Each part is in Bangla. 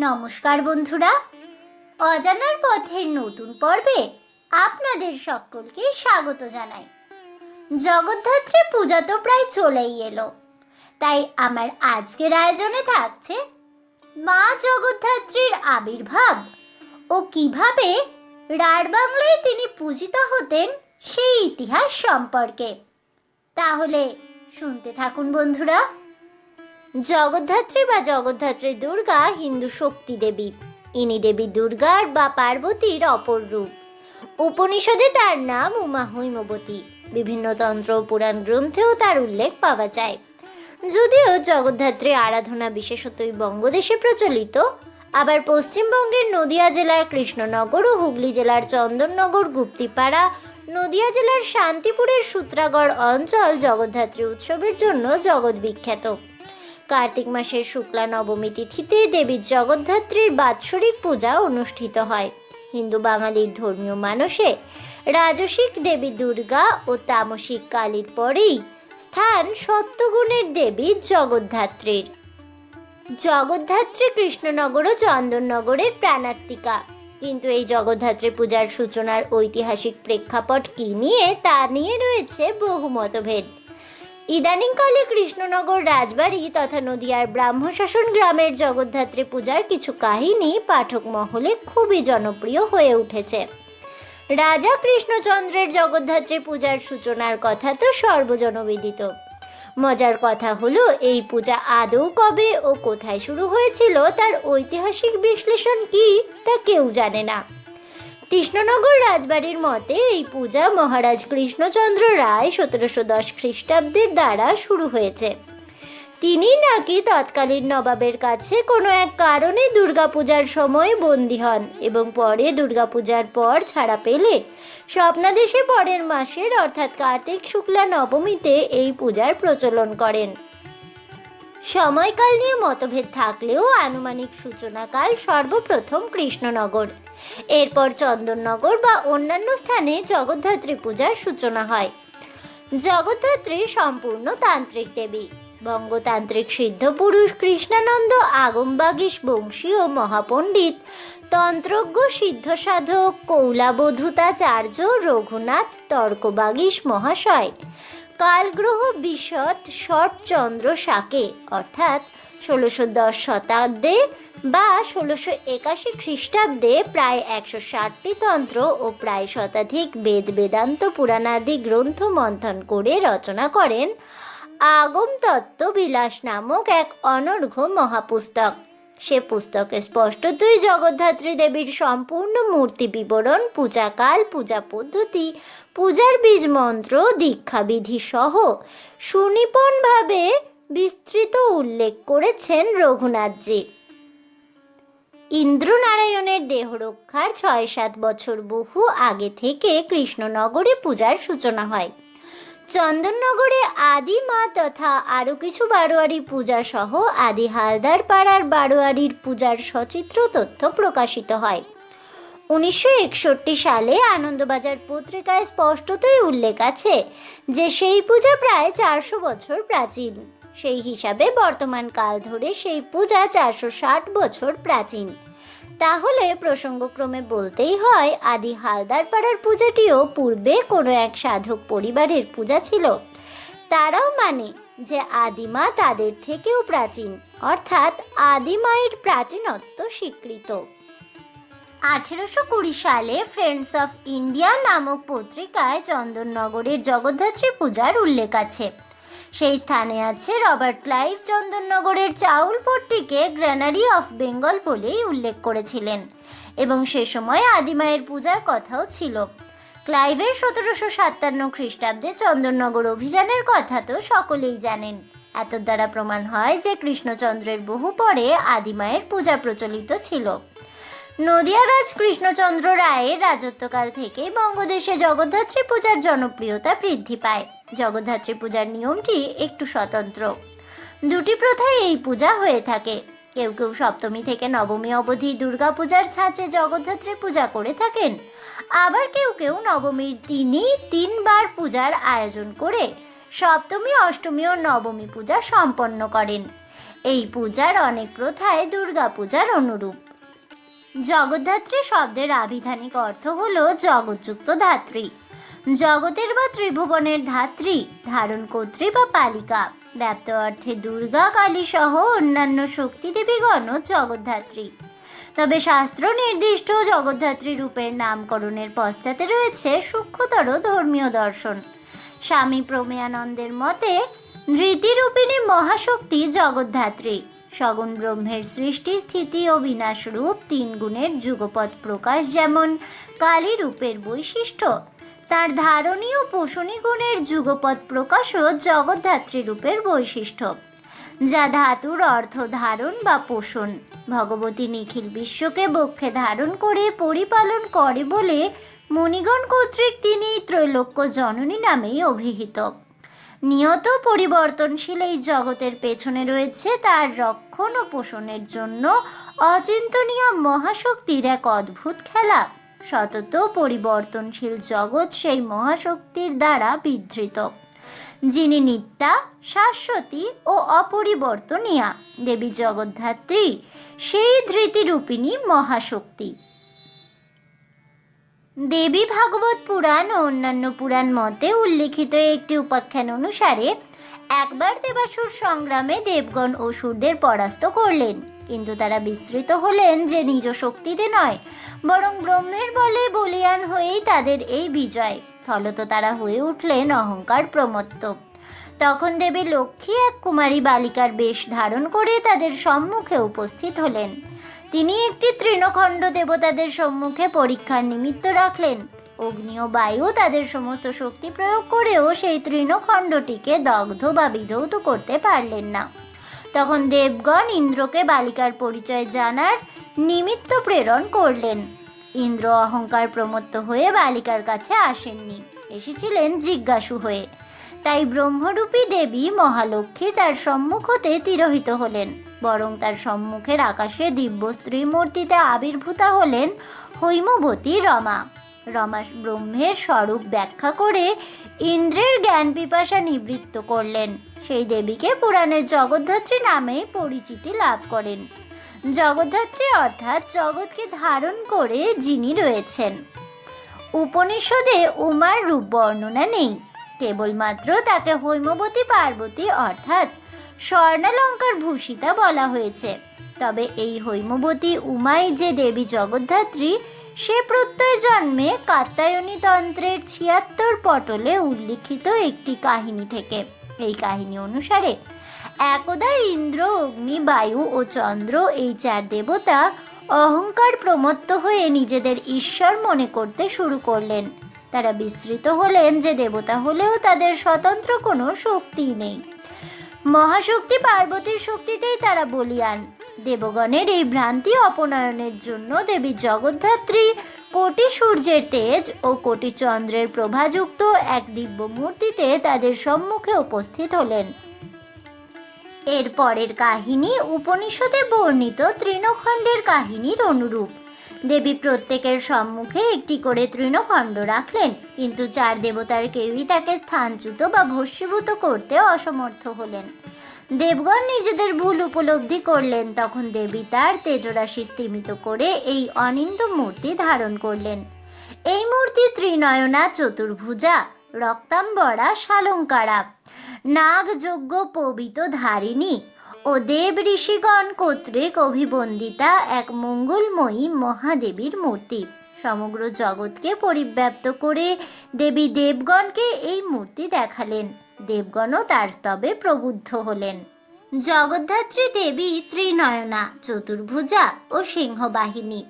নমস্কার বন্ধুরা, অজানার পথের নতুন পর্বে আপনাদের সকলকে স্বাগত জানাই। জগদ্ধাত্রী পূজা তো প্রায় চলেই এলো, তাই আমার আজকের আয়োজনে থাকছে মা জগদ্ধাত্রীর আবির্ভাব ও কিভাবে রাঢ় তিনি পূজিত হতেন সেই ইতিহাস সম্পর্কে। তাহলে শুনতে থাকুন বন্ধুরা। জগদ্ধাত্রী বা জগদ্ধাত্রী দুর্গা হিন্দু শক্তি দেবী। ইনি দেবী দুর্গার বা পার্বতীর অপর রূপ। উপনিষদে তার নাম উমা হৈমবতী। বিভিন্ন তন্ত্র পুরাণ গ্রন্থেও তার উল্লেখ পাওয়া যায়। যদিও জগদ্ধাত্রী আরাধনা বিশেষতই বঙ্গদেশে প্রচলিত, আবার পশ্চিমবঙ্গের নদিয়া জেলার কৃষ্ণনগর ও হুগলি জেলার চন্দননগর, গুপ্তিপাড়া, নদিয়া জেলার শান্তিপুরের সূত্রাগড় অঞ্চল জগদ্ধাত্রী উৎসবের জন্য জগৎ বিখ্যাত। কার্তিক মাসের শুক্লা নবমী তিথিতে দেবী জগদ্ধাত্রীর বাৎসরিক পূজা অনুষ্ঠিত হয়। হিন্দু বাঙালির ধর্মীয় মানসে রাজসিক দেবী দুর্গা ও তামসিক কালীর পরেই স্থান সত্যগুণের দেবী জগদ্ধাত্রীর। জগদ্ধাত্রী কৃষ্ণনগর ও চন্দননগরের প্রাণাত্মিকা। কিন্তু এই জগদ্ধাত্রী পূজার সূচনার ঐতিহাসিক প্রেক্ষাপট কী নিয়ে তা নিয়ে রয়েছে বহু মতভেদ। ইদানিংকালে কৃষ্ণনগর রাজবাড়ি তথা নদিয়ার ব্রাহ্মশাসন গ্রামের জগদ্ধাত্রী পূজার কিছু কাহিনী পাঠক মহলে খুবই জনপ্রিয় হয়ে উঠেছে। রাজা কৃষ্ণচন্দ্রের জগদ্ধাত্রী পূজার সূচনার কথা তো সর্বজনবিদিত। মজার কথা হলো, এই পূজা আদৌ কবে ও কোথায় শুরু হয়েছিল তার ঐতিহাসিক বিশ্লেষণ কি তা কেউ জানে না। কৃষ্ণনগর রাজবাড়ির মতে এই পূজা মহারাজ কৃষ্ণচন্দ্র রায় 1710 খ্রিস্টাব্দের দ্বারা শুরু হয়েছে। তিনি নাকি তৎকালীন নবাবের কাছে কোনো এক কারণে দুর্গাপূজার সময় বন্দী হন এবং পরে দুর্গাপূজার পর ছাড়া পেলে স্বপ্নাদেশে পরের মাসের অর্থাৎ কার্তিক শুক্লা নবমীতে এই পূজার প্রচলন করেন। সময়কাল নিয়ে মতভেদ থাকলেও আনুমানিক সূচনাকাল সর্বপ্রথম কৃষ্ণনগর, এরপর চন্দননগর বা অন্যান্য স্থানে জগদ্ধাত্রী পূজার সূচনা হয়। জগদ্ধাত্রী সম্পূর্ণ তান্ত্রিক দেবী। বঙ্গতান্ত্রিক সিদ্ধ পুরুষ কৃষ্ণানন্দ আগমবাগীশ বংশীয় মহাপণ্ডিত, তন্ত্রজ্ঞ সিদ্ধসাধক কৌলাবধূতাচার্য রঘুনাথ তর্কবাগীশ মহাশয় কালগ্রহ বিশদ ষটচন্দ্র শাকে অর্থাৎ 1610 শতাব্দে বা 1681 খ্রিস্টাব্দে প্রায় 160টি তন্ত্র ও প্রায় শতাধিক বেদ বেদান্ত পুরাণাদি গ্রন্থ মন্থন করে রচনা করেন আগম তত্ত্ব বিলাস নামক এক অনর্ঘ্য মহাপুস্তক। সে পুস্তকে স্পষ্টতই জগদ্ধাত্রী দেবীর সম্পূর্ণ মূর্তি বিবরণ, পূজাকাল, পূজা পদ্ধতি, পূজার বীজ মন্ত্র, দীক্ষাবিধি সহ সুনিপুণভাবে বিস্তৃত উল্লেখ করেছেন রঘুনাথজি। ইন্দ্রনারায়ণের দেহরক্ষার 6-7 বছর বহু আগে থেকে কৃষ্ণনগরে পূজার সূচনা হয়। চন্দননগরে আদি মা তথা আরও কিছু বারোয়ারি পূজা সহ আদি হালদার পাড়ার বারোয়ারির পূজার সচিত্র তথ্য প্রকাশিত হয়। 1961 সালে আনন্দবাজার পত্রিকায় স্পষ্টতই উল্লেখ আছে যে সেই পূজা প্রায় 400 বছর প্রাচীন। সেই হিসাবে বর্তমান কাল ধরে সেই পূজা 460 বছর প্রাচীন। তাহলে প্রসঙ্গক্রমে বলতেই হয় আদি হালদার পাড়ার পূজাটিও পূর্বে কোনো এক সাধক পরিবারের পূজা ছিল। তারাও মানে যে আদিমা তাদের থেকেও প্রাচীন, অর্থাৎ আদিমায়ের প্রাচীনত্ব স্বীকৃত। 1820 সালে ফ্রেন্ডস অফ ইন্ডিয়া নামক পত্রিকায় চন্দননগরের জগদ্ধাত্রী পূজার উল্লেখ আছে। সেই স্থানে আছে রবার্ট ক্লাইভ চন্দননগরের চাউলপট্টিকে গ্র্যানারি অফ বেঙ্গল বলেই উল্লেখ করেছিলেন এবং সে সময় আদিমায়ের পূজার কথাও ছিল। ক্লাইভের 1757 খ্রিস্টাব্দে চন্দননগর অভিযানের কথা তো সকলেই জানেন। এত দ্বারা প্রমাণ হয় যে কৃষ্ণচন্দ্রের বহু পরে আদিমায়ের পূজা প্রচলিত ছিল। নদিয়ারাজ কৃষ্ণচন্দ্র রায়ের রাজত্বকাল থেকেই বঙ্গদেশে জগদ্ধাত্রী পূজার জনপ্রিয়তা বৃদ্ধি পায়। জগদ্ধাত্রী পূজার নিয়মটি একটু স্বতন্ত্র। দুটি প্রথায় এই পূজা হয়ে থাকে। কেউ কেউ সপ্তমী থেকে নবমী অবধি দুর্গা পূজার ছাঁচে জগদ্ধাত্রী পূজা করে থাকেন, আবার কেউ কেউ নবমীর দিনই 3 বার পূজার আয়োজন করে সপ্তমী, অষ্টমী ও নবমী পূজা সম্পন্ন করেন। এই পূজার অনেক প্রথায় দুর্গা পূজার অনুরূপ। জগদ্ধাত্রী শব্দের আভিধানিক অর্থ হল জগৎযুক্ত ধাত্রী, জগতের বা ত্রিভুবনের ধাত্রী, ধারণকর্ত্রী বা পালিকা। ব্যাপ্ত অর্থে দুর্গা, কালী সহ অন্যান্য শক্তি দেবীগণও জগদ্ধাত্রী। তবে শাস্ত্র নির্দিষ্ট জগদ্ধাত্রী রূপের নামকরণের পশ্চাতে রয়েছে সূক্ষ্মতর ধর্মীয় দর্শন। স্বামী প্রমেয়ানন্দের মতে ধৃতিরূপিণী মহাশক্তি জগদ্ধাত্রী। সগুণ ব্রহ্মের সৃষ্টি, স্থিতি ও বিনাশ রূপ তিন গুণের যুগপৎ প্রকাশ যেমন কালী রূপের বৈশিষ্ট্য, তার ধারণী ও পোষণী গুণের যুগপৎ প্রকাশও জগদ্ধাত্রী রূপের বৈশিষ্ট্য, যা ধাতুর অর্থ ধারণ বা পোষণ। ভগবতী নিখিল বিশ্বকে বক্ষে ধারণ করে পরিপালন করে বলে মুনিগণ কর্তৃক তিনি ত্রৈলোক্য জননী নামেই অভিহিত। নিয়ত পরিবর্তনশীল এই জগতের পেছনে রয়েছে তার রক্ষণ ও পোষণের জন্য অচিন্তনীয় মহাশক্তির এক অদ্ভুত খেলা। সতত পরিবর্তনশীল জগৎ সেই মহাশক্তির দ্বারা বিধৃত, যিনি নিত্যা, শাশ্বতী ও অপরিবর্তনীয়া। দেবী জগদ্ধাত্রী সেই ধৃতিরূপিণী মহাশক্তি। দেবী ভাগবত পুরাণ ও অন্যান্য পুরাণ মতে উল্লিখিত একটি উপাখ্যান অনুসারে একবার দেবাসুর সংগ্রামে দেবগণ অসুরদের পরাস্ত করলেন, কিন্তু তারা বিস্মৃত হলেন যে নিজ শক্তিতে নয়, বরং ব্রহ্মের বলে বলীয়ান হয়েই তাদের এই বিজয়। ফলত তারা হয়ে উঠলেন অহংকার প্রমত্ত। তখন দেবী লক্ষ্মী এক কুমারী বালিকার বেশ ধারণ করে তাদের সম্মুখে উপস্থিত হলেন। তিনি একটি তৃণখণ্ড দেবতাদের সম্মুখে পরীক্ষার নিমিত্ত রাখলেন। অগ্নি ও বায়ু তাদের সমস্ত শক্তি প্রয়োগ করেও সেই তৃণখণ্ডটিকে দগ্ধ বা বিধৌত করতে পারলেন না। তখন দেবগণ ইন্দ্রকে বালিকার পরিচয় জানার নিমিত্ত প্রেরণ করলেন। ইন্দ্র অহংকার প্রমত্ত হয়ে বালিকার কাছে আসেননি, এসেছিলেন জিজ্ঞাসু হয়ে। তাই ব্রহ্মরূপী দেবী মহালক্ষ্মী তার সম্মুখ হতে তিরোহিত হলেন, বরং তার সম্মুখের আকাশে দিব্য স্ত্রী মূর্তিতে আবির্ভূতা হলেন হৈমবতী রমা। রমা ব্রহ্মের স্বরূপ ব্যাখ্যা করে ইন্দ্রের জ্ঞান পিপাসা নিবৃত্ত করলেন। সেই দেবীকে পুরাণের জগদ্ধাত্রী নামে পরিচিতি লাভ করেন। জগদ্ধাত্রী অর্থাৎ জগৎকে ধারণ করে যিনি রয়েছেন। উপনিষদে উমার রূপ বর্ণনা নেই, কেবলমাত্র তাকে হৈমবতী পার্বতী অর্থাৎ স্বর্ণালঙ্কার ভূষিতা বলা হয়েছে। তবে এই হৈমবতী উমাই যে দেবী জগদ্ধাত্রী সে প্রত্যয় জন্মে কাত্যায়নী তন্ত্রের ৭৬ পটলে উল্লিখিত একটি কাহিনী থেকে। এই কাহিনী অনুসারে একদা ইন্দ্র, অগ্নি, বায়ু ও চন্দ্র এই ৪ দেবতা অহংকার প্রমত্ত হয়ে নিজেদের ঈশ্বর মনে করতে শুরু করলেন। তারা বিস্মৃত হলেন যে দেবতা হলেও তাদের স্বতন্ত্র কোনো শক্তি নেই। মহাশক্তি পার্বতীর শক্তিতেই তারা বলীয়ান। দেবগণের এই ভ্রান্তি অপনয়নের জন্য দেবী জগদ্ধাত্রী কোটি সূর্যের তেজ ও কোটি চন্দ্রের প্রভাযুক্ত এক দিব্য মূর্তিতে তাদের সম্মুখে উপস্থিত হলেন। এর পরের কাহিনী উপনিষদে বর্ণিত তৃণখণ্ডের কাহিনীর অনুরূপ। দেবী প্রত্যেকের সম্মুখে একটি করে তৃণখণ্ড রাখলেন, কিন্তু ৪ দেবতার কেউই তাকে স্থানচ্যুত বা ভস্মীভূত করতে অসমর্থ হলেন। দেবগণ নিজেদের ভুল উপলব্ধি করলেন। তখন দেবী তার তেজরাশি স্তিমিত করে এই অনিন্দ মূর্তি ধারণ করলেন। এই মূর্তি ত্রিনয়না, চতুর্ভুজা, রক্তাম্বরা, শালঙ্কারা, নাগযজ্ঞ পবিত ধারিণী ও দেব ঋষিগণ কর্তৃক অভিবন্দিতা এক মঙ্গলময়ী মহাদেবীর মূর্তি। সমগ্র জগৎকে পরিব্যাপ্ত করে দেবী দেবগণকে এই মূর্তি দেখালেন। দেবগণও তার স্তবে প্রবুদ্ধ হলেন। জগদ্ধাত্রী দেবী ত্রিনয়না, চতুর্ভুজা ও সিংহবাহিনী।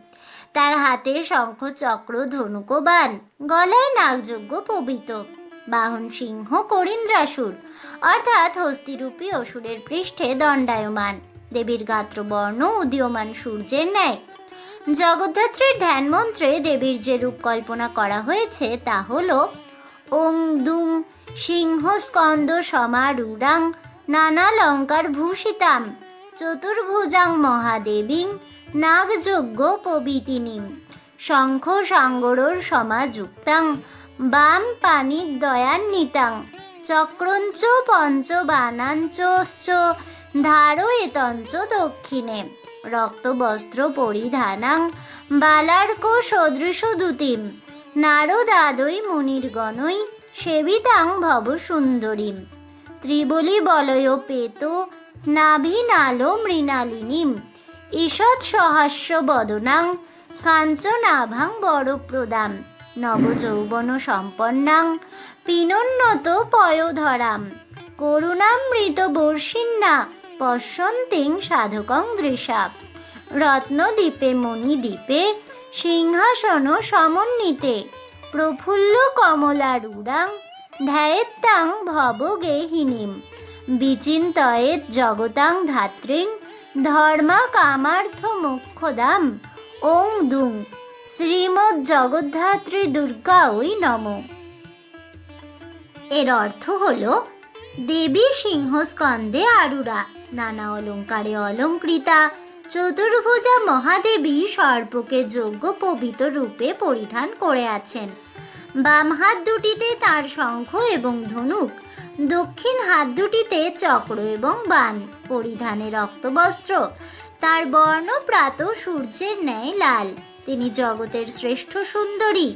তার হাতে শঙ্খ, চক্র, ধনুক ও বাণ, গলায় নাগযজ্ঞ পবিত, বাহন সিংহ, করিন্দ্রাসুর অর্থাৎ হস্তিরূপী অসুরের পৃষ্ঠে দণ্ডায়মান। দেবীর গাত্রবর্ণ উদীয়মান সূর্যের ন্যায়। জগদ্ধাত্রীর ধ্যান মন্ত্রে দেবীর যে রূপ কল্পনা করা হয়েছে তা হল ওং দুং সিংহ স্কন্দ সমারূঢ়াং নানালঙ্কার ভূষিতাম চতুর্ভুজাং মহাদেবীং নাগযজ্ঞ পবিতিনীম শঙ্খ সাঙ্গরোর সমাযুক্তাং বাম পানি দয়ান্বিতাং চক্রঞ্চ পঞ্চবানাঞ্চশ্চ ধারয়েতঞ্চ দক্ষিণে রক্তবস্ত্র পরিধানাং বালার্ক সদৃশ দ্যুতিম নারদাদৈ মুনির্গণৈ সেবিতাং ভব সুন্দরীম ত্রিবলী বলয়োপেত নাভিনালো মৃণালিনীম ঈষৎ সহাস্য বদনাং কাঞ্চনাভাং বরপ্রদাম নবযৌবন সম্পন্নাং পিনোন্নত পয়োধরাম করুণামৃত বর্ষিণ্যা পশ্যন্তিং সাধকং দৃশা রত্নদ্বীপে মণিদ্বীপে সিংহাসন সমন্বিতে প্রফুল্ল কমলারূঢ়াং ধ্যায়েত্তাং ভবগেহিনীম বিচিন্তয়েৎ জগতাং ধাত্রীং ধর্মা কামার্থ মোক্ষদাম ওং দুং শ্রীমৎ জগদ্ধাত্রী দুর্গাঐ নমঃ। এর অর্থ হলো দেবী সিংহস্কন্দে আরূঢ়া, নানা অলঙ্কারে অলঙ্কৃতা চতুর্ভুজা মহাদেবী সর্পকে যোগ্য পবিত্র রূপে পরিধান করে আছেন। বাম হাত দুটিতে তার শঙ্খ এবং ধনুক, দক্ষিণ হাত দুটিতে চক্র এবং বাণ, পরিধানে রক্তবস্ত্র, তার বর্ণ প্রাত সূর্যের ন্যায় লাল। তিনি জগতের শ্রেষ্ঠ সুন্দরী।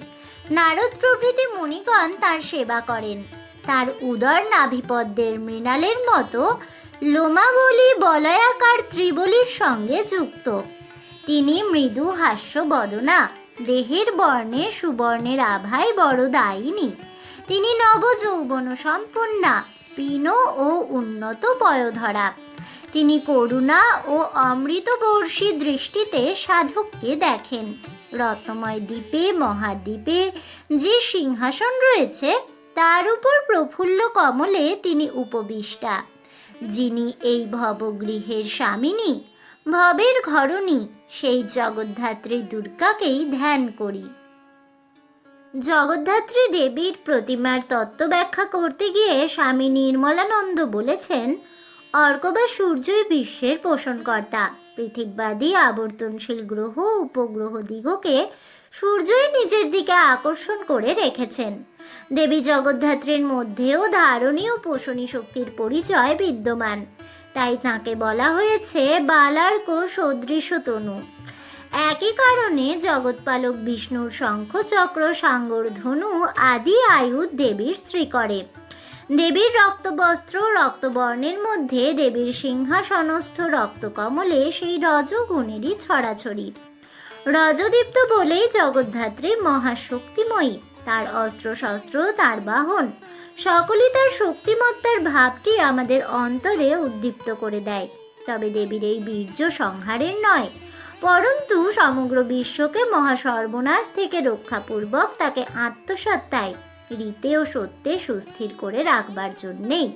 নারদ প্রভৃতি মুনিগণ তার সেবা করেন। তার উদর নাভিপদ্মের মৃণালের মতো লোমাবলী বলয়াকার ত্রিবলীর সঙ্গে যুক্ত। তিনি মৃদু হাস্য বদনা, দেহের বর্ণে সুবর্ণের আভায় বড় দায়িনী। তিনি নবযৌবন সম্পন্না, পীন ও উন্নত পয়োধরা। তিনি করুণা ও অমৃতবর্ষী দৃষ্টিতে সাধককে দেখেন। রত্নময় দ্বীপে মহাদ্বীপে যে সিংহাসন রয়েছে তার উপর প্রফুল্ল কমলে তিনি উপবিষ্টা। যিনি এই ভবগৃহের স্বামিনী, ভবের ঘরণী, সেই জগদ্ধাত্রী দুর্গাকেই ধ্যান করি। জগদ্ধাত্রী দেবীর প্রতিমার তত্ত্ব ব্যাখ্যা করতে গিয়ে স্বামী নির্মলানন্দ বলেছেন, অর্ক বা সূর্যই বিশ্বের পোষণকর্তা। পৃথিবীবাদী আবর্তনশীল গ্রহ উপগ্রহ দিগকে সূর্যই নিজের দিকে আকর্ষণ করে রেখেছেন। দেবী জগদ্ধাত্রীর মধ্যেও ধারণী ও পোষণী শক্তির পরিচয় বিদ্যমান। তাই তাঁকে বলা হয়েছে বালার্ক সদৃশ তনু। একই কারণে জগৎপালক বিষ্ণুর শঙ্খ চক্র সাঙ্গর ধনু আদি আয়ুধ দেবীর শ্রী করে। দেবীর রক্তবস্ত্র রক্তবর্ণের মধ্যে দেবীর সিংহাসনস্থ রক্তকমলে সেই রজগুণেরই ছড়াছড়ি। রজদীপ্ত বলেই জগদ্ধাত্রী মহাশক্তিময়ী। তার অস্ত্রশস্ত্র, তার বাহন, সকলই তার শক্তিমত্তার ভাবটি আমাদের অন্তরে উদ্দীপ্ত করে দেয়। তবে দেবীর এই বীর্য সংহারের নয়, পরন্তু সমগ্র বিশ্বকে মহাসর্বনাশ থেকে রক্ষাপূর্বক তাকে আত্মসত্তায় রীতে ও সত্যে সুস্থির করে রাখবার জন্যেই।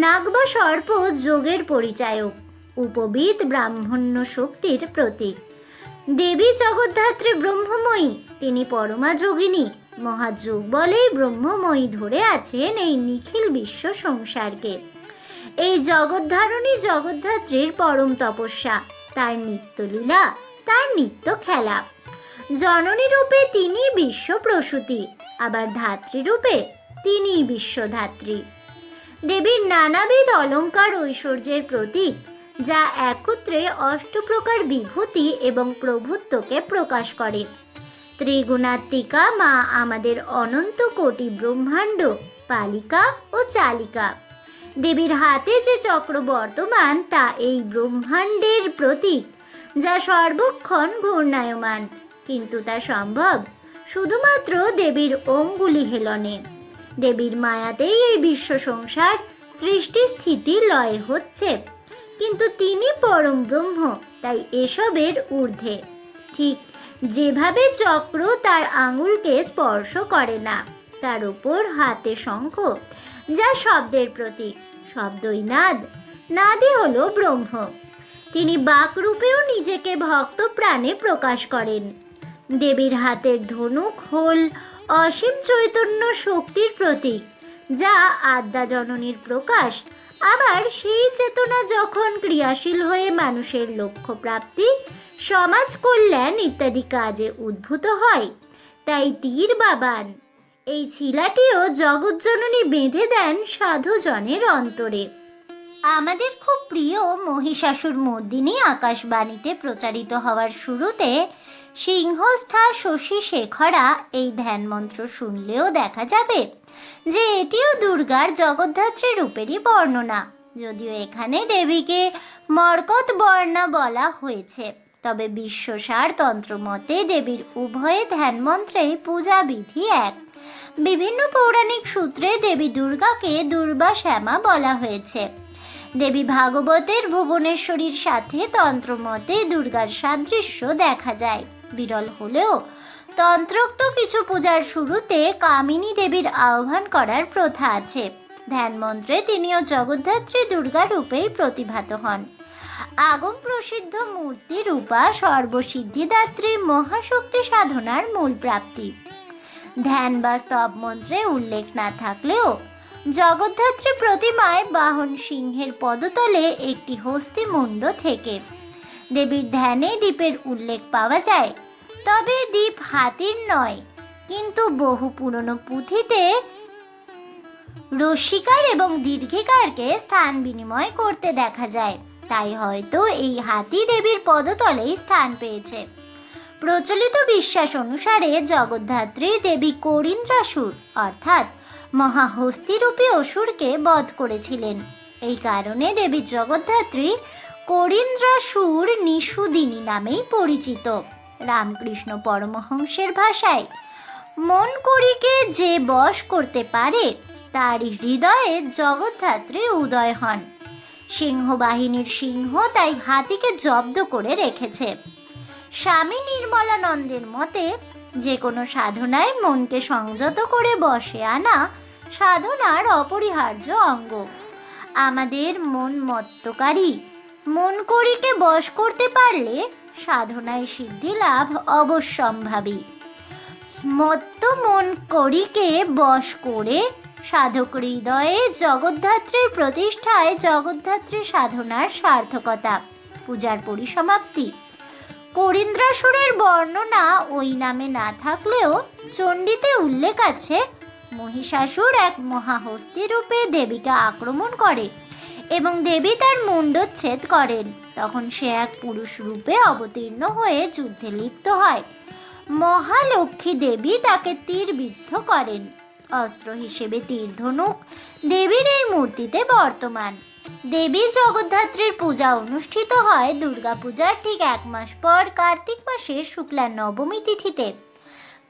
নাগ বা সর্প যোগের পরিচায়ক, উপবিদ ব্রাহ্মণ্য শক্তির প্রতীক। দেবী জগদ্ধাত্রী ব্রহ্মময়ী, তিনি পরমা যোগিনী। মহাযোগ বলেই ব্রহ্মময়ী ধরে আছেন এই নিখিল বিশ্ব সংসারকে। এই জগদ্ধারণী জগদ্ধাত্রীর পরম তপস্যা, তার নিত্যলীলা, তার নিত্য খেলা। জননী রূপে তিনি বিশ্ব প্রসূতি, আবার ধাত্রী রূপে তিনি বিশ্বধাত্রী। দেবীর নানাবিধ অলঙ্কার ঐশ্বর্যের প্রতীক, যা একত্রে অষ্টপ্রকার বিভূতি এবং প্রভুত্বকে প্রকাশ করে। ত্রিগুণাত্মিকা মা আমাদের অনন্ত কোটি ব্রহ্মাণ্ড পালিকা ও চালিকা। দেবীর হাতে যে চক্র বর্তমান তা এই ব্রহ্মাণ্ডের প্রতীক, যা সর্বক্ষণ ঘূর্ণায়মান, কিন্তু তা সম্ভব শুধুমাত্র দেবীর অঙ্গুলি হেলনে। দেবীর মায়াতেই এই বিশ্ব সংসার সৃষ্টি স্থিতি লয় হচ্ছে, কিন্তু তিনি পরম ব্রহ্ম, তাই এসবের ঊর্ধ্বে। ঠিক যেভাবে চক্র তার আঙুলকে স্পর্শ করে না, তার উপর হাতে শঙ্খ, যা শব্দের প্রতীক। শব্দই নাদ, নাদই হলো ব্রহ্ম। তিনি বাকরূপেও নিজেকে ভক্ত প্রাণে প্রকাশ করেন। দেবীর হাতের ধনুক হল অসীম চৈতন্য শক্তির প্রতীক, যা আদ্যা জননীর প্রকাশ। আবার সেই চেতনা যখন ক্রিয়াশীল হয়ে মানুষের লক্ষ্য প্রাপ্তি, সমাজ কল্যাণ ইত্যাদি কাজে উদ্ভূত হয়, তাই তীর বা বাণ এই ছিলাটিও জগৎজননী বেঁধে দেন সাধুজনের অন্তরে। আমাদের খুব প্রিয় মহিষাসুর মর্দিনী আকাশবাণীতে প্রচারিত হওয়ার শুরুতে সিংহস্থা শশী শেখরা এই ধ্যান মন্ত্র শুনলেও দেখা যাবে যে এটিও দুর্গার জগদ্ধাত্রী রূপেরই বর্ণনা। যদিও এখানে দেবীকে মরকত বর্ণা বলা হয়েছে, তবে বিশ্বসার তন্ত্রমতে দেবীর উভয় ধ্যান মন্ত্রেই পূজা বিধি এক। বিভিন্ন পৌরাণিক সূত্রে দেবী দুর্গাকে দুর্বা শ্যামা বলা হয়েছে। দেবী ভাগবতের ভুবনেশ্বরীর সাথে তন্ত্রমতে দুর্গার সাদৃশ্য দেখা যায়। বিরল হলেও তন্ত্রোক্ত কিছু পূজার শুরুতে কামিনী দেবীর আহ্বান করার প্রথা আছে। ধ্যান মন্ত্রে তিনিও জগদ্ধাত্রী দুর্গা রূপেই প্রতিভাত হন। আগম প্রসিদ্ধ মূর্তি রূপা সর্বসিদ্ধিদাত্রী মহাশক্তি সাধনার মূল প্রাপ্তি। ধ্যান বা স্তব মন্ত্রে উল্লেখ না থাকলেও জগদ্ধাত্রী প্রতিমায় বাহন সিংহের পদতলে একটি হস্তিমুণ্ড থেকে দেবীর ধ্যানে দ্বীপের উল্লেখ পাওয়া যায়। তবে দ্বীপ হাতির নয়, কিন্তু বহু পুরনো পুঁথিতে রস্যিকার এবং দীর্ঘিকারকে স্থান বিনিময় করতে দেখা যায়। তাই হয়তো এই হাতি দেবীর পদতলেই স্থান পেয়েছে। প্রচলিত বিশ্বাস অনুসারে জগদ্ধাত্রী দেবী করিন্দ্রাসুর অর্থাৎ মহাহস্তিরূপী অসুরকে বধ করেছিলেন। এই কারণে দেবী জগদ্ধাত্রী করিন্দ্রাসুর নিষুদিনী নামেই পরিচিত। রামকৃষ্ণ পরমহংসের ভাষায়, মন করিকে যে বশ করতে পারে তার হৃদয়ে জগদ্ধাত্রী উদয় হন। সিংহবাহিনীর সিংহ তাই হাতিকে জব্দ করে রেখেছে। স্বামী নির্মলানন্দের মতে যে কোনো সাধনায় মনকে সংযত করে বসে আনা সাধনার অপরিহার্য অঙ্গ। আমাদের মন মত্তকারী মন করিকে বশ করতে পারলে সাধনায় সিদ্ধি লাভ অবশ্যম্ভাবী। মত্ত মন করিকে বশ করে সাধক হৃদয়ে জগদ্ধাত্রীর প্রতিষ্ঠায় জগদ্ধাত্রী সাধনার সার্থকতা। পূজার পরিসমাপ্তি। করিন্দ্রাসুরের বর্ণনা ওই নামে না থাকলেও চণ্ডীতে উল্লেখ আছে মহিষাসুর এক মহাহস্তি রূপে দেবীকে আক্রমণ করে এবং দেবী তার মুণ্ডচ্ছেদ করেন। তখন সে এক পুরুষ রূপে অবতীর্ণ হয়ে যুদ্ধে লিপ্ত হয়। মহালক্ষ্মী দেবী তাকে তীরবিদ্ধ করেন। অস্ত্র হিসেবে তীরধনুক দেবীর এই মূর্তিতে বর্তমান। দেবী জগদ্ধাত্রীর পূজা অনুষ্ঠিত হয় দুর্গাপূজার ঠিক 1 মাস পর কার্তিক মাসের শুক্লা নবমী তিথিতে।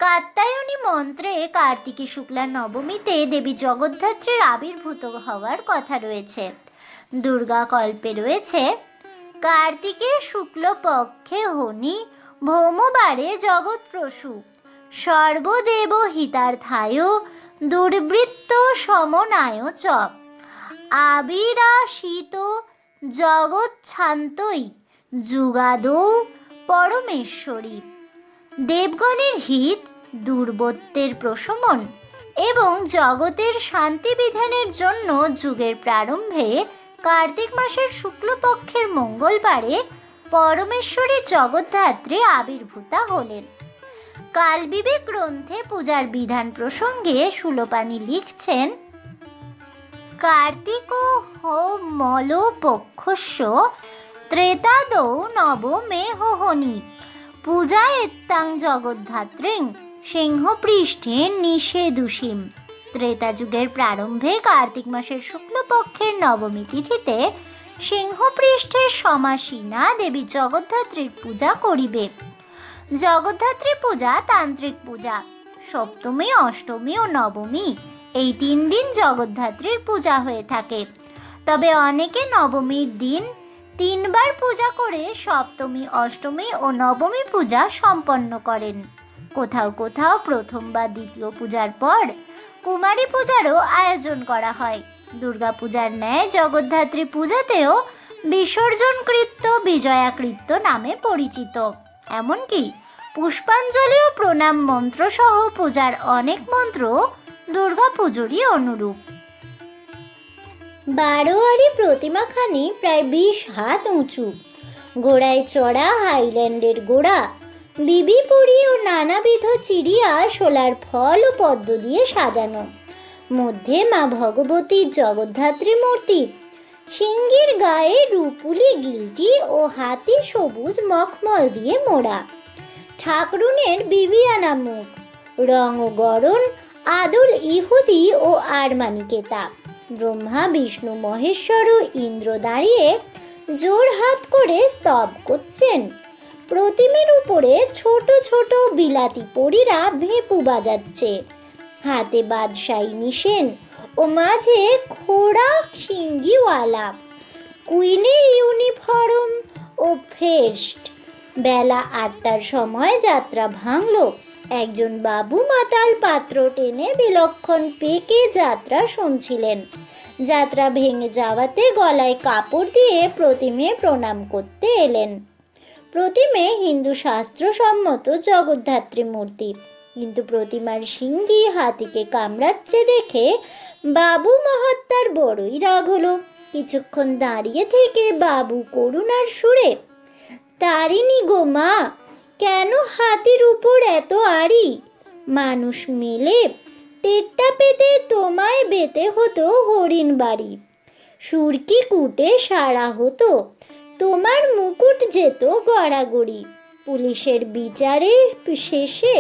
কাত্যায়নী মন্ত্রে কার্তিকী শুক্লা নবমীতে দেবী জগদ্ধাত্রীর আবির্ভূত হওয়ার কথা রয়েছে। দুর্গা কল্পে রয়েছে কার্তিকের শুক্লপক্ষে হনি ভৌমবারে জগৎপ্রসূ সর্বদেব হিতার্থায় দুর্বৃত্ত সমনায় চ আবিরাশিত জগৎছান্তই যুগাদৌ পরমেশ্বরী। দেবগণের হিত, দুর্বৃত্তের প্রশমন এবং জগতের শান্তি বিধানের জন্য যুগের প্রারম্ভে কার্তিক মাসের শুক্লপক্ষের মঙ্গলবারে পরমেশ্বরী জগদ্ধাত্রী আবির্ভূতা হলেন। কালবিবেক গ্রন্থে পূজার বিধান প্রসঙ্গে সুলোপানি লিখছেন, কার্তিক মল পক্ষস্য ত্রেতাদৌ নবমে হোহনি পূজা এত্তাং জগদ্ধাত্রীং সিংহপৃষ্ঠে নিষেদুষীম। ত্রেতা যুগের প্রারম্ভে কার্তিক মাসের শুক্লপক্ষের নবমী তিথিতে সিংহপৃষ্ঠের সমাসীনা দেবী জগদ্ধাত্রীর পূজা করিবে। জগদ্ধাত্রী পূজা তান্ত্রিক পূজা। সপ্তমী, অষ্টমী ও নবমী এই 3 দিন জগদ্ধাত্রীর পূজা হয়ে থাকে। তবে অনেকে নবমীর দিন 3 বার পূজা করে সপ্তমী, অষ্টমী ও নবমী পূজা সম্পন্ন করেন। কোথাও কোথাও প্রথম বা দ্বিতীয় পূজার পর কুমারী পূজারও আয়োজন করা হয়। দুর্গা পূজার ন্যায় জগদ্ধাত্রী পূজাতেও বিসর্জনকৃত্য বিজয়াকৃত্য নামে পরিচিত। এমনকি পুষ্পাঞ্জলি ও প্রণাম মন্ত্র সহ পূজার অনেক মন্ত্র দুর্গা পুজোরই অনুরূপ। বারোয়ারি প্রতিমাখানি প্রায় 20 হাত উঁচু, গোড়ায় চড়া হাইল্যান্ডের গোড়া, বিবি পুরী ও নানাবিধ চিড়িয়া শোলার ফল ও পদ্ম দিয়ে সাজানো। মধ্যে মা ভগবতীর জগদ্ধাত্রী মূর্তি, সিংহীর গায়ে রূপুলি গিলটি ও হাতি সবুজ মখমল দিয়ে মোড়া। ঠাকরুনের বিবিয়ানা মুখ, রং ও গড়ন আদুল ইহুদি ও আরমানি কেতাব। ব্রহ্মা বিষ্ণু মহেশ্বর ও ইন্দ্র দাঁড়িয়ে জোর হাত করে স্তব করছেন। প্রতিমের উপরে ছোট ছোট বিলাতি পরীরা ভেপু বাজাচ্ছে। হাতে বাদশাহী নিশেন ও মাঝে খোড়া সিঙ্গিওয়ালা। কুইনের ইউনিফর্ম ও ফেস্ট। বেলা 8টার সময় যাত্রা ভাঙল। একজন বাবু মাতাল পাত্র টেনে বিলক্ষণ পেকে যাত্রা শুনছিলেন। যাত্রা ভেঙে যাওয়াতে গলায় কাপড় দিয়ে প্রতিমে প্রণাম করতে এলেন। প্রতিমে হিন্দু শাস্ত্রসম্মত জগদ্ধাত্রী মূর্তি, কিন্তু প্রতিমার সিংহী হাতিকে কামড়াচ্ছে দেখে বাবু মহাত্মার বড়ই রাগ হলো। কিছুক্ষণ দাঁড়িয়ে থেকে বাবু করুণার সুরে, তারিণী গো মা, কেন হাতির উপর এত আড়ি? মানুষ মিলে টেট্টা পেতে তোমায় বেতে হতো হরিণ বাড়ি। সুরকি কুটে সারা হতো, তোমার মুকুট যেত গড়াগড়ি। পুলিশের বিচারে শেষে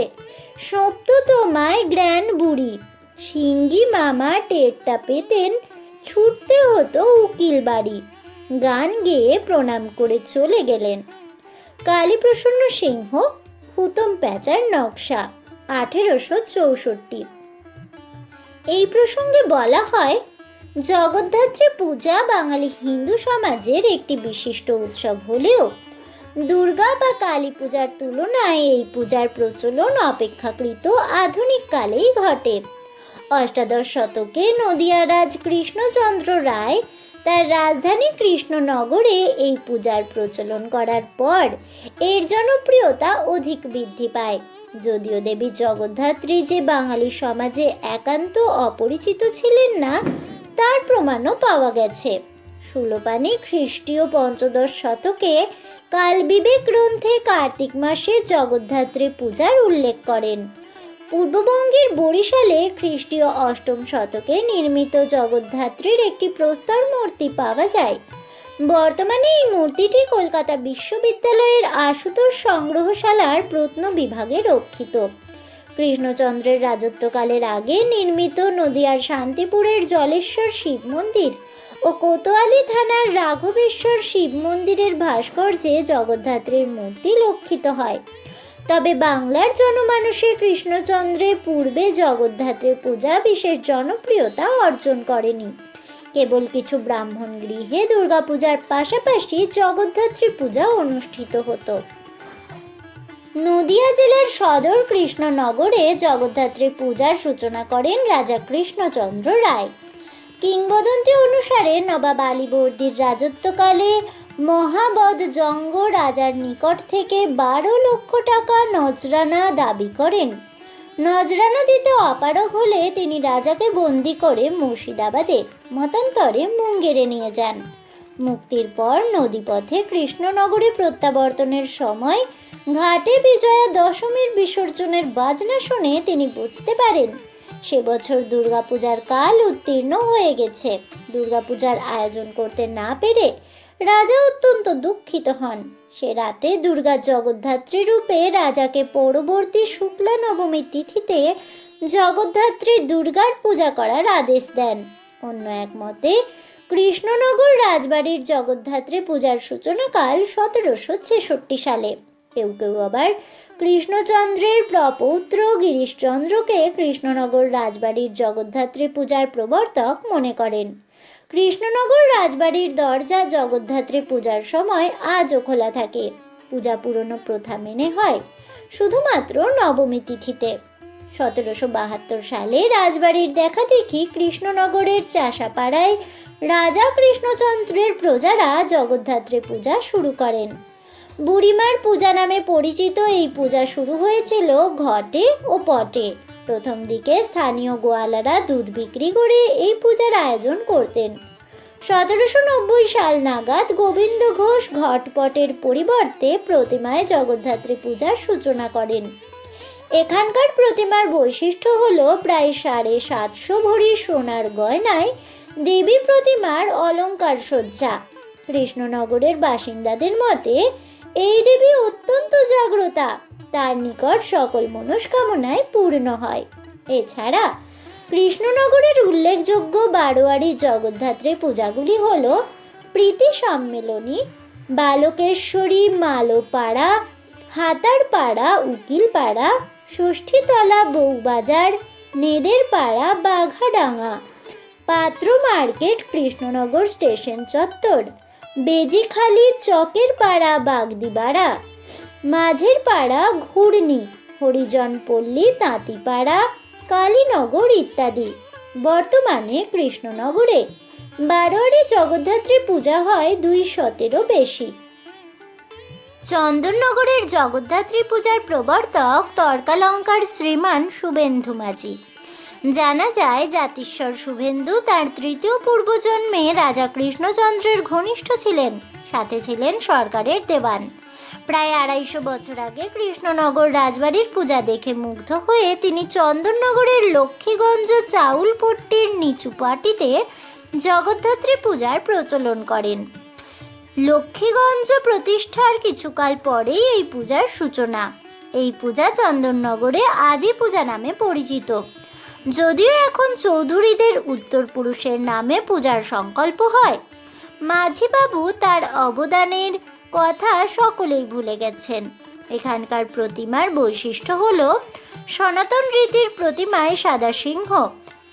সপ্ত তোমায় গ্র্যান বুড়ি। সিঙ্গি মামা টেট্টা পেতেন, ছুটতে হতো উকিল বাড়ি। গান গেয়ে প্রণাম করে চলে গেলেন। কালীপ্রসন্ন সিংহ, হুতম প্যাঁচার নকশা, 1864। এই প্রসঙ্গে বলা হয়, জগদ্ধাত্রী পূজা বাঙালি হিন্দু সমাজের একটি বিশিষ্ট উৎসব হলেও দুর্গা বা কালী পূজার তুলনায় এই পূজার প্রচলন অপেক্ষাকৃত আধুনিক কালেই ঘটে। অষ্টাদশ শতকে নদিয়ারাজ কৃষ্ণচন্দ্র রায় তার রাজধানী কৃষ্ণনগরে এই পূজার প্রচলন করার পর এর জনপ্রিয়তা অধিক বৃদ্ধি পায়। যদিও দেবী জগদ্ধাত্রী যে বাঙালি সমাজে একান্ত অপরিচিত ছিলেন না, তার প্রমাণও পাওয়া গেছে। সুলোপানি খ্রিস্টীয় ৫ম শতকে কালবিবেক গ্রন্থে কার্তিক মাসে জগদ্ধাত্রী পূজার উল্লেখ করেন। পূর্ববঙ্গের বরিশালে খ্রিস্টীয় ৮ম শতকে নির্মিত জগদ্ধাত্রীর একটি প্রস্তর মূর্তি পাওয়া যায়। বর্তমানে এই মূর্তিটি কলকাতা বিশ্ববিদ্যালয়ের আশুতোষ সংগ্রহশালার প্রত্ন বিভাগে রক্ষিত। কৃষ্ণচন্দ্রের রাজত্বকালের আগে নির্মিত নদিয়ার শান্তিপুরের জলেশ্বর শিব মন্দির ও কোতোয়ালি থানার রাঘবেশ্বর শিব মন্দিরের ভাস্কর্যে জগদ্ধাত্রীর মূর্তি লক্ষিত হয়। তবে বাংলার জনমানসে কৃষ্ণচন্দ্রের পূর্বে জগদ্ধাত্রী পূজা বিশেষ জনপ্রিয়তা অর্জন করেনি। কেবল কিছু ব্রাহ্মণ গৃহে দুর্গাপূজার পাশাপাশি জগদ্ধাত্রী পূজা অনুষ্ঠিত হতো। নদিয়া জেলার সদর কৃষ্ণনগরে জগদ্ধাত্রী পূজার সূচনা করেন রাজা কৃষ্ণচন্দ্র রায়। কিংবদন্তি অনুসারে নবাব আলীবর্দীর রাজত্বকালে মহাবদ জঙ্গ রাজার নিকট থেকে ১২ লক্ষ টাকা নজরানা দাবি করেন। নজরানা দিতে অপারগ হলে তিনি রাজাকে বন্দি করে মুর্শিদাবাদে, মতান্তরে মুঙ্গেরে নিয়ে যান। মুক্তির পর নদীপথে কৃষ্ণনগরে প্রত্যাবর্তনের সময় ঘাটে বিজয়া দশমীর বিসর্জনের বাজনা শুনে তিনি বুঝতে পারেন সে বছর দুর্গাপূজার কাল উত্তীর্ণ হয়ে গেছে। দুর্গাপূজার আয়োজন করতে না পেরে রাজা অত্যন্ত দুঃখিত হন। সে রাতে দুর্গা জগদ্ধাত্রী রূপে রাজাকে পরবর্তী শুক্লা নবমী তিথিতে জগদ্ধাত্রী দুর্গার পূজা করার আদেশ দেন। অন্য এক মতে কৃষ্ণনগর রাজবাড়ির জগদ্ধাত্রী পূজার সূচনাকাল ১৭৬৬ সালে। কেউ কেউ আবার কৃষ্ণচন্দ্রের প্রপৌত্র গিরিশচন্দ্রকে কৃষ্ণনগর রাজবাড়ির জগদ্ধাত্রী পূজার প্রবর্তক মনে করেন। কৃষ্ণনগর রাজবাড়ির দরজা জগদ্ধাত্রী পূজার সময় আজও খোলা থাকে। পূজা পুরনো প্রথা মেনে হয় শুধুমাত্র নবমী তিথিতে। ১৭৭২ সালে রাজবাড়ির দেখাদেখি কৃষ্ণনগরের চাষাপাড়ায় রাজা কৃষ্ণচন্দ্রের প্রজারা জগদ্ধাত্রী পূজা শুরু করেন। বুড়িমার পূজা নামে পরিচিত এই পূজা শুরু হয়েছিল ঘটে ও পটে। প্রথম দিকে স্থানীয় গোয়ালারা দুধ বিক্রি করে এই পূজার আয়োজন করতেন। 1790 সাল নাগাদ গোবিন্দ ঘোষ ঘটপটের পরিবর্তে প্রতিমায় জগদ্ধাত্রী পূজার সূচনা করেন। এখানকার প্রতিমার বৈশিষ্ট্য হলো প্রায় 750 ভরি সোনার গয়নায় দেবী প্রতিমার অলঙ্কার সজ্জা। কৃষ্ণনগরের বাসিন্দাদের মতে এই দেবী অত্যন্ত জাগ্রতা, তার নিকট সকল মনস্কামনায় পূর্ণ হয়। এছাড়া কৃষ্ণনগরের উল্লেখযোগ্য বারোয়ারি জগদ্ধাত্রী পূজাগুলি হল প্রীতি সম্মেলনী, বালকেশ্বরী, মালোপাড়া, হাতারপাড়া, উকিলপাড়া, ষষ্ঠীতলা, বউবাজার, নেদেরপাড়া, বাঘাডাঙ্গা, পাত্র মার্কেট, কৃষ্ণনগর স্টেশন চত্বর, বেজিখালি, চকের পাড়া, বাগদিপাড়া, মাঝের পাড়া, ঘুরনি, হরিজনপল্লী, তাঁতিপাড়া, কালীনগর ইত্যাদি। বর্তমানে কৃষ্ণনগরে বারোয়ারি জগদ্ধাত্রী পূজা হয় 200-এরও বেশি। চন্দননগরের জগদ্ধাত্রী পূজার প্রবর্তক তর্কালঙ্কার শ্রীমান শুভেন্দু মাঝি। জানা যায় জাতিশ্বর শুভেন্দু তার তৃতীয় পূর্বজন্মে রাজা কৃষ্ণচন্দ্রের ঘনিষ্ঠ ছিলেন, সাথে ছিলেন সরকারের দেওয়ান। প্রায় 250 বছর আগে কৃষ্ণনগর রাজবাড়ির পূজা দেখে মুগ্ধ হয়ে তিনি চন্দননগরের লক্ষ্মীগঞ্জ চাউলপট্টির নিচু পাটিতে জগদ্ধাত্রী পূজার প্রচলন করেন। লক্ষ্মীগঞ্জ প্রতিষ্ঠার কিছুকাল পরেই এই পূজার সূচনা। এই পূজা চন্দননগরে আদি পূজা নামে পরিচিত, যদিও এখন চৌধুরীদের উত্তরপুরুষের নামে পূজার সংকল্প হয়। মাঝিবাবু তার অবদানের কথা সকলেই ভুলে গেছেন। এখানকার প্রতিমার বৈশিষ্ট্য হল সনাতন রীতির প্রতিমায় সাদা সিংহ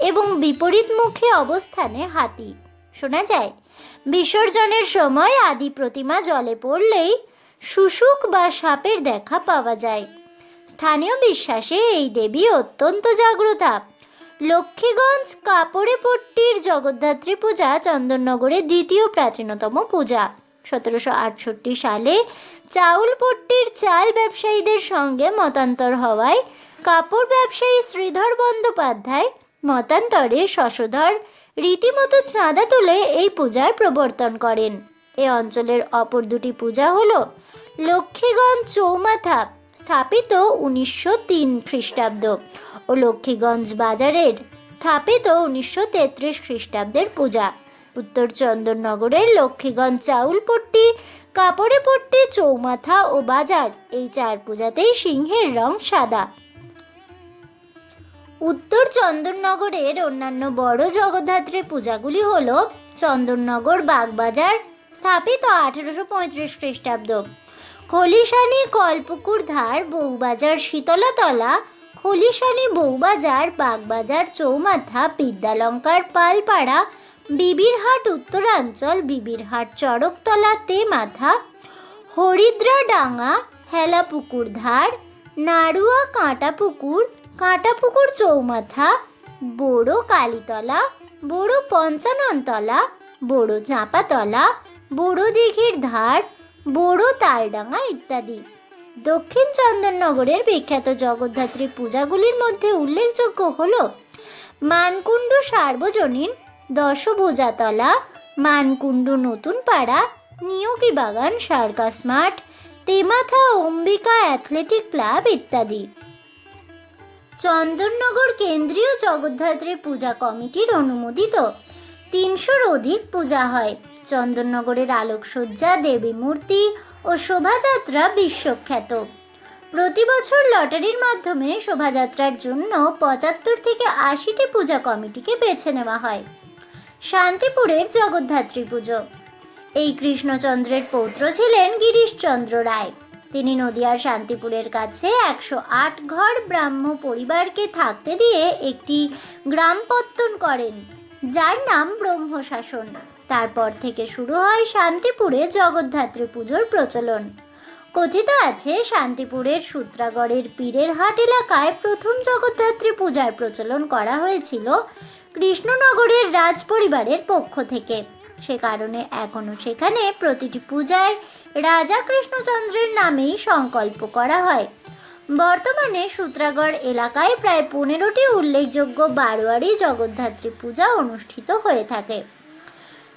এবং বিপরীতমুখী অবস্থানে হাতি। শোনা যায় বিসর্জনের সময় আদি প্রতিমা জলে পড়লেই শুশুক বা সাপের দেখা পাওয়া যায়। স্থানীয় বিশ্বাসে এই দেবী অত্যন্ত জাগ্রতা। লক্ষ্মীগঞ্জ কাপড়েপট্টির জগদ্ধাত্রী পূজা চন্দননগরের দ্বিতীয় প্রাচীনতম পূজা। 1768 সালে চাউলপট্টির চাল ব্যবসায়ীদের সঙ্গে মতান্তর হওয়ায় কাপড় ব্যবসায়ী শ্রীধর বন্দ্যোপাধ্যায় মতান্তরে শশধর রীতিমতো চাঁদা তুলে এই পূজার প্রবর্তন করেন। এ অঞ্চলের অপর দুটি পূজা হল লক্ষ্মীগঞ্জ চৌমাথা, স্থাপিত 1903 খ্রিস্টাব্দ, ও লক্ষ্মীগঞ্জ বাজারের, স্থাপিত 1933 খ্রিস্টাব্দের পূজা। উত্তর চন্দননগরের লক্ষ্মীগঞ্জ চাউলপট্টি, কাপড়েপট্টি, চৌমাথা ও বাজার, এই 4 পূজাতেই সিংহের রং সাদা। উত্তর চন্দননগরের অন্যান্য বড় জগদ্ধাত্রী পূজাগুলি হল চন্দননগর বাগবাজার, স্থাপিত 1835 খ্রিস্টাব্দ, খলিশানি, কলপুকুর ধার, বউবাজার, শীতলাতলা, খলিশানি, বউবাজার, বাগবাজার, চৌমাথা, বিদ্যালঙ্কার, পালপাড়া, বিবিরহাট উত্তরাঞ্চল, বিবিরহাট, চড়কতলা, তেমাথা, হরিদ্রাডাঙ্গা, হেলাপুকুর ধার, নাড়ুয়া, কাঁটাপুকুর, কাঁটাপুকুর চৌমাথা, বড় কালীতলা, বড় পঞ্চাননতলা, বড় চাঁপাতলা, বড় দিঘির ধার, বড় তালডাঙ্গা ইত্যাদি। দক্ষিণ চন্দননগরের বিখ্যাত জগদ্ধাত্রী পূজাগুলির মধ্যে উল্লেখযোগ্য হল মানকুণ্ডু সার্বজনীন, দশভুজাতলা, মানকুণ্ডু নতুনপাড়া, নিয়োগী বাগান, সার্কাস মাঠ, তেমাথা অম্বিকা অ্যাথলেটিক ক্লাব ইত্যাদি। চন্দননগর কেন্দ্রীয় জগদ্ধাত্রী পূজা কমিটির অনুমোদিত 300-র অধিক পূজা হয়। চন্দননগরের আলোকসজ্জা, দেবী মূর্তি ও শোভাযাত্রা বিশ্বখ্যাত। প্রতি বছর লটারির মাধ্যমে শোভাযাত্রার জন্য 75 থেকে 80টি পূজা কমিটিকে বেছে নেওয়া হয়। শান্তিপুরের জগদ্ধাত্রী পুজো। এই কৃষ্ণচন্দ্রের পৌত্র ছিলেন গিরিশচন্দ্র রায়। তিনি নদিয়ার শান্তিপুরের কাছে 108 ঘর ব্রাহ্ম পরিবারকে থাকতে দিয়ে একটি গ্রাম পত্তন করেন, যার নাম ব্রহ্মশাসন। তারপর থেকে শুরু হয় শান্তিপুরে জগদ্ধাত্রী পুজোর প্রচলন। কথিত আছে শান্তিপুরের সূত্রাগড়ের পীরের হাট এলাকায় প্রথম জগদ্ধাত্রী পূজার প্রচলন করা হয়েছিল কৃষ্ণনগরের রাজ পরিবারের পক্ষ থেকে। সে কারণে এখনও সেখানে প্রতিটি পূজায় রাজা কৃষ্ণচন্দ্রের নামেই সংকল্প করা হয়। বর্তমানে সূত্রাগড় এলাকায় প্রায় 15টি উল্লেখযোগ্য বারোয়ারি জগদ্ধাত্রী পূজা অনুষ্ঠিত হয়ে থাকে।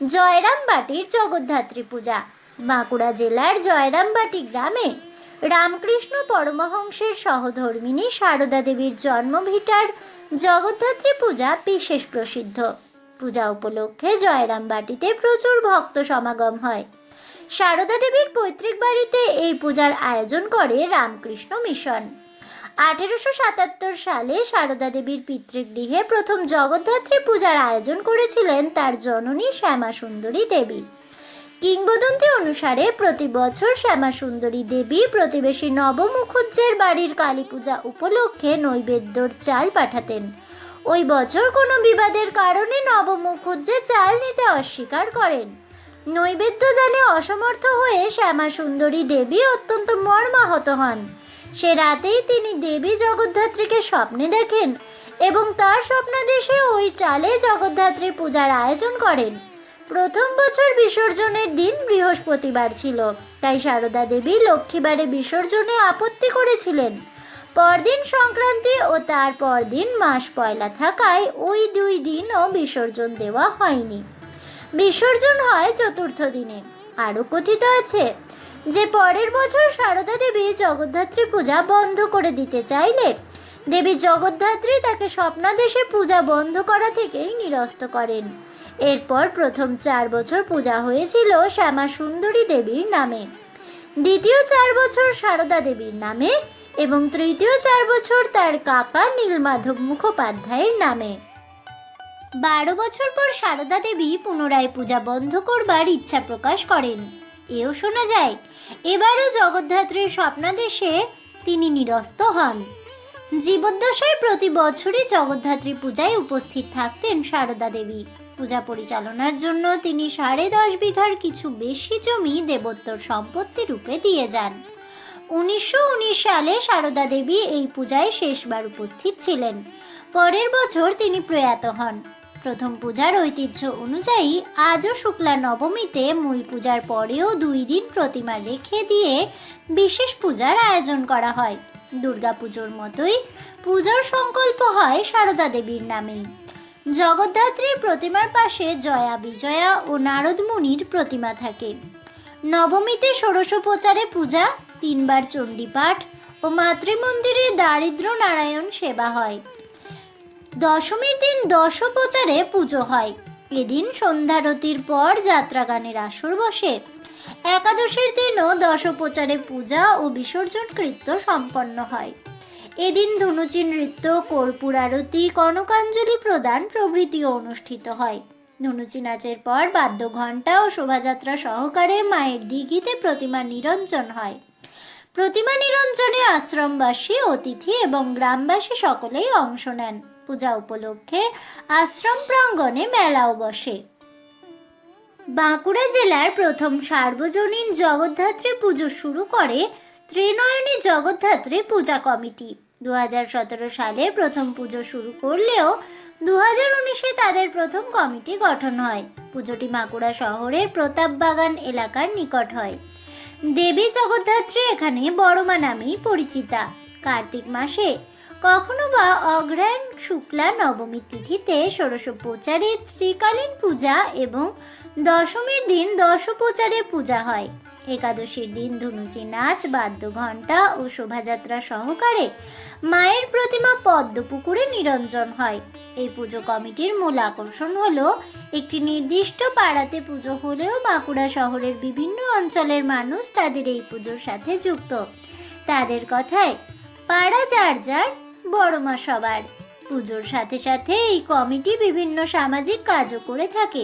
জয়রামবাটির জগদ্ধাত্রী পূজা। বাঁকুড়া জেলার জয়রামবাটি গ্রামে রামকৃষ্ণ পরমহংসের সহধর্মিণী সারদা দেবীর জন্মভিটার জগদ্ধাত্রী পূজা বিশেষ প্রসিদ্ধ। পূজা উপলক্ষে জয়রামবাটিতে প্রচুর ভক্ত সমাগম হয়। সারদা দেবীর পৈতৃক বাড়িতে এই পূজার আয়োজন করে রামকৃষ্ণ মিশন। 1877 সালে সারদা দেবীর পিতৃগৃহে প্রথম জগদ্ধাত্রী পূজার আয়োজন করেছিলেন তার জননী শ্যামা সুন্দরী দেবী। কিংবদন্তি অনুসারে প্রতি বছর শ্যামা সুন্দরী দেবী প্রতিবেশী নব মুখুজ্জের বাড়ির কালী পূজা উপলক্ষে নৈবেদ্যর চাল পাঠাতেন। ওই বছর কোনো বিবাদের কারণে নব মুখুজ্জে চাল নিতে অস্বীকার করেন। নৈবেদ্য দানে অসমর্থ হয়ে শ্যামা সুন্দরী দেবী অত্যন্ত মর্মাহত হন। সে রাতেই তিনি দেবী জগদ্ধাত্রীকে স্বপ্নে দেখেন এবং তার স্বপ্নাদেশে ওই চালে জগদ্ধাত্রী পূজার আয়োজন করেন। প্রথম বছর বিসর্জনের দিন বৃহস্পতিবার ছিল, তাই সারদা দেবী লক্ষ্মীবারে বিসর্জনে আপত্তি করেছিলেন। পরদিন সংক্রান্তি ও তার পরদিন মাস পয়লা থাকায় ওই 2 দিনও বিসর্জন দেওয়া হয়নি। বিসর্জন হয় চতুর্থ দিনে। আরও কথিত আছে যে পরের বছর সারদা দেবী জগদ্ধাত্রী পূজা বন্ধ করে দিতে চাইলে দেবী জগদ্ধাত্রী তাকে স্বপ্নাদেশে পূজা বন্ধ করা থেকেই নিরস্ত করেন। এরপর প্রথম 4 বছর পূজা হয়েছিল শ্যামা সুন্দরী দেবীর নামে, দ্বিতীয় 4 বছর সারদা দেবীর নামে এবং তৃতীয় 4 বছর তার কাকা নীলমাধব মুখোপাধ্যায়ের নামে। 12 বছর পর সারদা দেবী পুনরায় পূজা বন্ধ করবার ইচ্ছা প্রকাশ করেন। এও শোনা যায় এবারও জগদ্ধাত্রীর স্বপ্নাদেশে তিনি নিরস্ত হন। জীবদ্দশায় প্রতি বছরই জগদ্ধাত্রী পূজায় উপস্থিত থাকতেন সারদা দেবী। পূজা পরিচালনার জন্য তিনি 10.5 বিঘার কিছু বেশি জমি দেবোত্তর সম্পত্তি রূপে দিয়ে যান। 1919 সালে সারদা দেবী এই পূজায় শেষবার উপস্থিত ছিলেন। পরের বছর তিনি প্রয়াত হন। প্রথম পূজার ঐতিহ্য অনুযায়ী আজও শুক্লা নবমীতে মূল পূজার পরেও 2 দিন প্রতিমা রেখে দিয়ে বিশেষ পূজার আয়োজন করা হয়। দুর্গাপুজোর মতোই পূজার সংকল্প হয় সারদা দেবীর নামেই। জগদ্ধাত্রীর প্রতিমার পাশে জয়া বিজয়া ও নারদ মুনির প্রতিমা থাকে। নবমীতে ষোড়শোপচারে পূজা, 3 বার চণ্ডীপাঠ ও মাতৃমন্দিরে দারিদ্র নারায়ণ সেবা হয়। দশমীর দিন দশোপচারে পুজো হয়। এদিন সন্ধ্যারতির পর যাত্রাগানের আসর বসে। একাদশীর দিনও দশোপচারে পূজা ও বিসর্জন কৃত্য সম্পন্ন হয়। এদিন ধনুচি নৃত্য, কর্পূর আরতি, কনকাঞ্জলি প্রদান প্রভৃতিও অনুষ্ঠিত হয়। ধনুচি নাচের পর বাদ্যঘণ্টা ও শোভাযাত্রা সহকারে মায়ের দিঘিতে প্রতিমা নিরঞ্জন হয়। প্রতিমা নিরঞ্জনে আশ্রমবাসী, অতিথি এবং গ্রামবাসী সকলেই অংশ নেন। পূজা উপলক্ষে আশ্রম প্রাঙ্গণে মেলাও বসে। বাঁকুড়া জেলার প্রথম সার্বজনীন জগদ্ধাত্রী পুজো শুরু করে ত্রিনয়নী জগদ্ধাত্রী পূজা কমিটি। 2017 সালে প্রথম পুজো শুরু করলেও 2019-এ তাদের প্রথম কমিটি গঠন হয়। পুজোটি বাঁকুড়া শহরের প্রতাপবাগান এলাকার নিকট হয়। দেবী জগদ্ধাত্রী এখানে বড়মা নামেই পরিচিতা। কার্তিক মাসে কখনো বা অগ্রহায়ণ শুক্লা নবমী তিথিতে ষোড়শোপচারে ত্রিকালীন পূজা এবং দশমীর দিন দশোপচারে পূজা হয়। একাদশীর দিন ধনুচি নাচ, বাদ্যঘণ্টা ও শোভাযাত্রা সহকারে মায়ের প্রতিমা পদ্মপুকুরে নিরঞ্জন হয়। এই পুজো কমিটির মূল আকর্ষণ হলো একটি নির্দিষ্ট পাড়াতে পুজো হলেও বাঁকুড়া শহরের বিভিন্ন অঞ্চলের মানুষ তাদের এই পুজোর সাথে যুক্ত। তাদের কথায় পাড়া যার যার, বড়মা সবার। পুজোর সাথে সাথে এই কমিটি বিভিন্ন সামাজিক কাজও করে থাকে।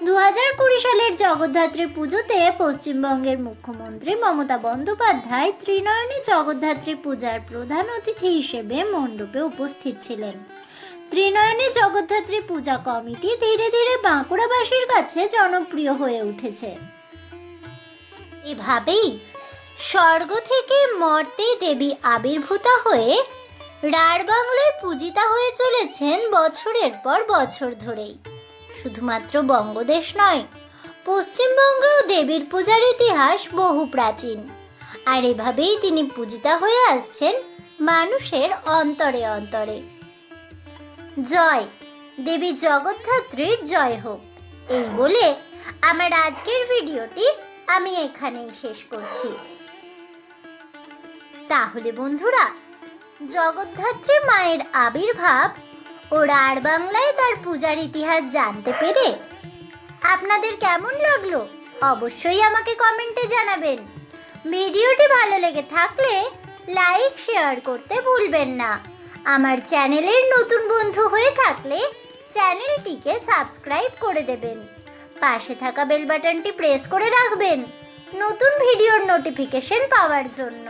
2020 সালের জগদ্ধাত্রী পুজোতে পশ্চিমবঙ্গের মুখ্যমন্ত্রী মমতা বন্দ্যোপাধ্যায় ত্রিনয়নী জগদ্ধাত্রী পূজার প্রধান অতিথি হিসেবে মণ্ডপে উপস্থিত ছিলেন। ত্রিনয়নী জগদ্ধাত্রী পূজা কমিটি ধীরে ধীরে বাঁকুড়াবাসীর কাছে জনপ্রিয় হয়ে উঠেছে। এভাবেই স্বর্গ থেকে মর্তে দেবী আবির্ভূতা হয়ে রাঢ় বাংলায় পূজিতা হয়ে চলেছেন বছরের পর বছর ধরেই। শুধুমাত্র বঙ্গদেশ নয়, পশ্চিমবঙ্গেও দেবীর পূজার ইতিহাস বহু প্রাচীন। আর এভাবেই তিনি পূজিতা হয়ে আসছেন মানুষের অন্তরে অন্তরে। জয় দেবী জগদ্ধাত্রীর জয় হোক, এই বলে আমার আজকের ভিডিওটি আমি এখানেই শেষ করছি। তাহলে বন্ধুরা, জগদ্ধাত্রী মায়ের আবির্ভাব ও রাঢ় বাংলায় তার পূজার ইতিহাস জানতে পেরে আপনাদের কেমন লাগলো অবশ্যই আমাকে কমেন্টে জানাবেন। ভিডিওটি ভালো লেগে থাকলে লাইক শেয়ার করতে ভুলবেন না। আমার চ্যানেলের নতুন বন্ধু হয়ে থাকলে চ্যানেলটিকে সাবস্ক্রাইব করে দেবেন। পাশে থাকা বেল বাটনটি প্রেস করে রাখবেন নতুন ভিডিওর নোটিফিকেশন পাওয়ার জন্য।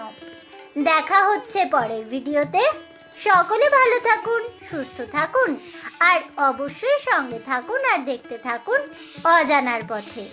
দেখা হচ্ছে পরের ভিডিওতে। সকলে ভালো থাকুন, সুস্থ থাকুন আর অবশ্যই সঙ্গে থাকুন আর দেখতে থাকুন অজানার পথে।